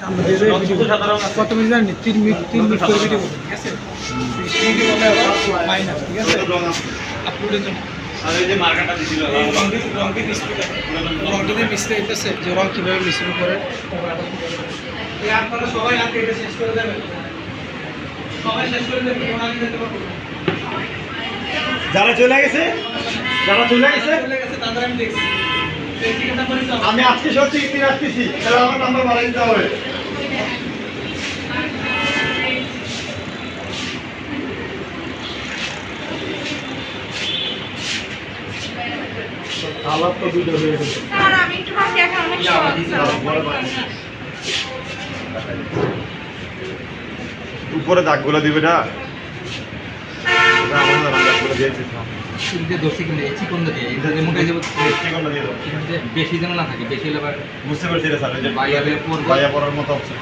কত মিনিট জানি 3 মিনিট করে ভিডিও ঠিক আছে মাইনাস ঠিক আছে আপলোডের জন্য আর এই যে মার্কাটা দিছিল রংটিতে মিস্ত্রি হইতেছে যে রং কীভাবে মিশ্রণ করে আপনারা সবাই আগে এটা শেষ করে দেবেন সবাই শেষ করে দেবেন যারা চলে গেছে তাদের আমি দেখছি আমি আজকে সত্যি ইতির আসতেছি তাহলে আমার নাম্বার বাড়াই দিতে হবে আলাপ তো দুটো হয়ে গেছে আর আমি একটু ভাবছি এখন অনেক উপরে দাগগুলো দিবে না দাগগুলো দিয়ে দিচ্ছিলাম কিন্তু দোষী কিন্তু চিকন দিয়ে এটা যে মোটাই যাব চিকনটা দিয়ে দাও বেশি যেন না থাকে বেশি হলে আবার বুঝতে পারছি রে স্যার এই যে বাইয়া পড়ার মতো অপশন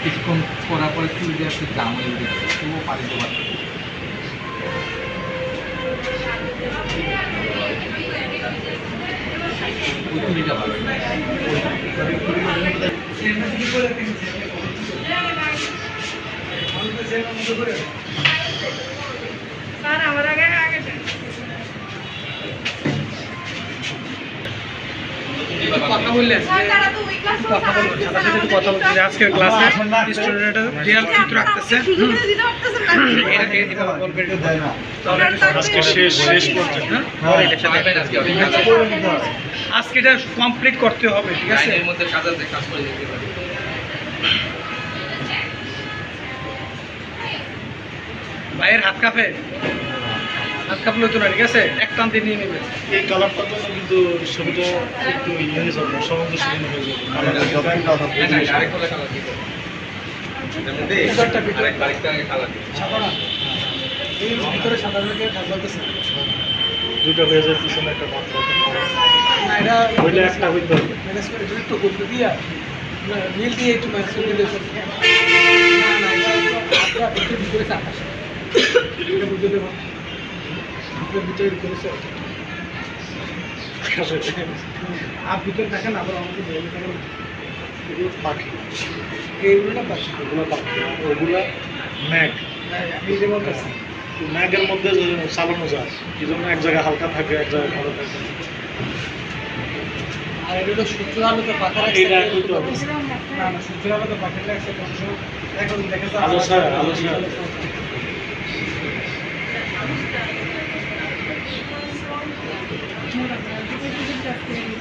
কিছুক্ষণ করার পরে চুল দিয়ে একটু দাম হয়ে উঠে তবুও পারি তো পারতো ওই চুলিটা ভালো স্যার আমার আগে কথা বললেন স্যার তারা তো ওই ক্লাস কথা বলবেন সাথে সাথে কথা বলছেন যে আজকের ক্লাসে স্টুডেন্টরা রিয়েল চিত্র আঁকতেছে দিতে পারতেছেন না এটাকে দিতে বলবেন দেয় না তাহলে আজকে শেষ পর্যন্ত আজকে এটা কমপ্লিট করতে হবে ঠিক আছে এর মধ্যে কাজ করে দিতে পারি ভাইয়ের হাত কাঁপে তো না ঠিক আছে এক টান দিয়ে নিয়ে নেবে এই কালারটার জন্য কিন্তু ছবিটা একটু ইয়ে হয়ে যাবে অসামঞ্জস্যহীন হয়ে যাবে আরেকটা কালার দিব ভিতরটা ভিতরে আরেকটা কালার দিব সাদা না এই ভিতরে সাদা রঙের কাজ করতেছে দুইটা হয়ে যায় পিছনে একটা মাত্র না এটা ওইটা একটা হইতে হবে ম্যানেজ করে যদি একটু গুলতে দিয়া নীল দিয়ে একটু ম্যানেজ করে দিলে না না এটা একটু ভিতরে চাপ আসে এটা বুঝতে দেবো আপনার ভিতরে করেছে আর ভিতরে দেখেন আবার আমাকে বলে দেবেন এগুলো পাখি এইগুলো না পাশে ওগুলো পাখি ওগুলা ম্যাগ আমি যে বলতেছি ম্যাগের মধ্যে চালানো যায় এই জন্য এক জায়গায় হালকা থাকে এক জায়গায় ভালো থাকে আর এটা তো সূর্য আলোতে পাখা এটা একটু না না সূর্য আলোতে পাখা রাখছে এখন দেখে আলো ছায়া Thank you.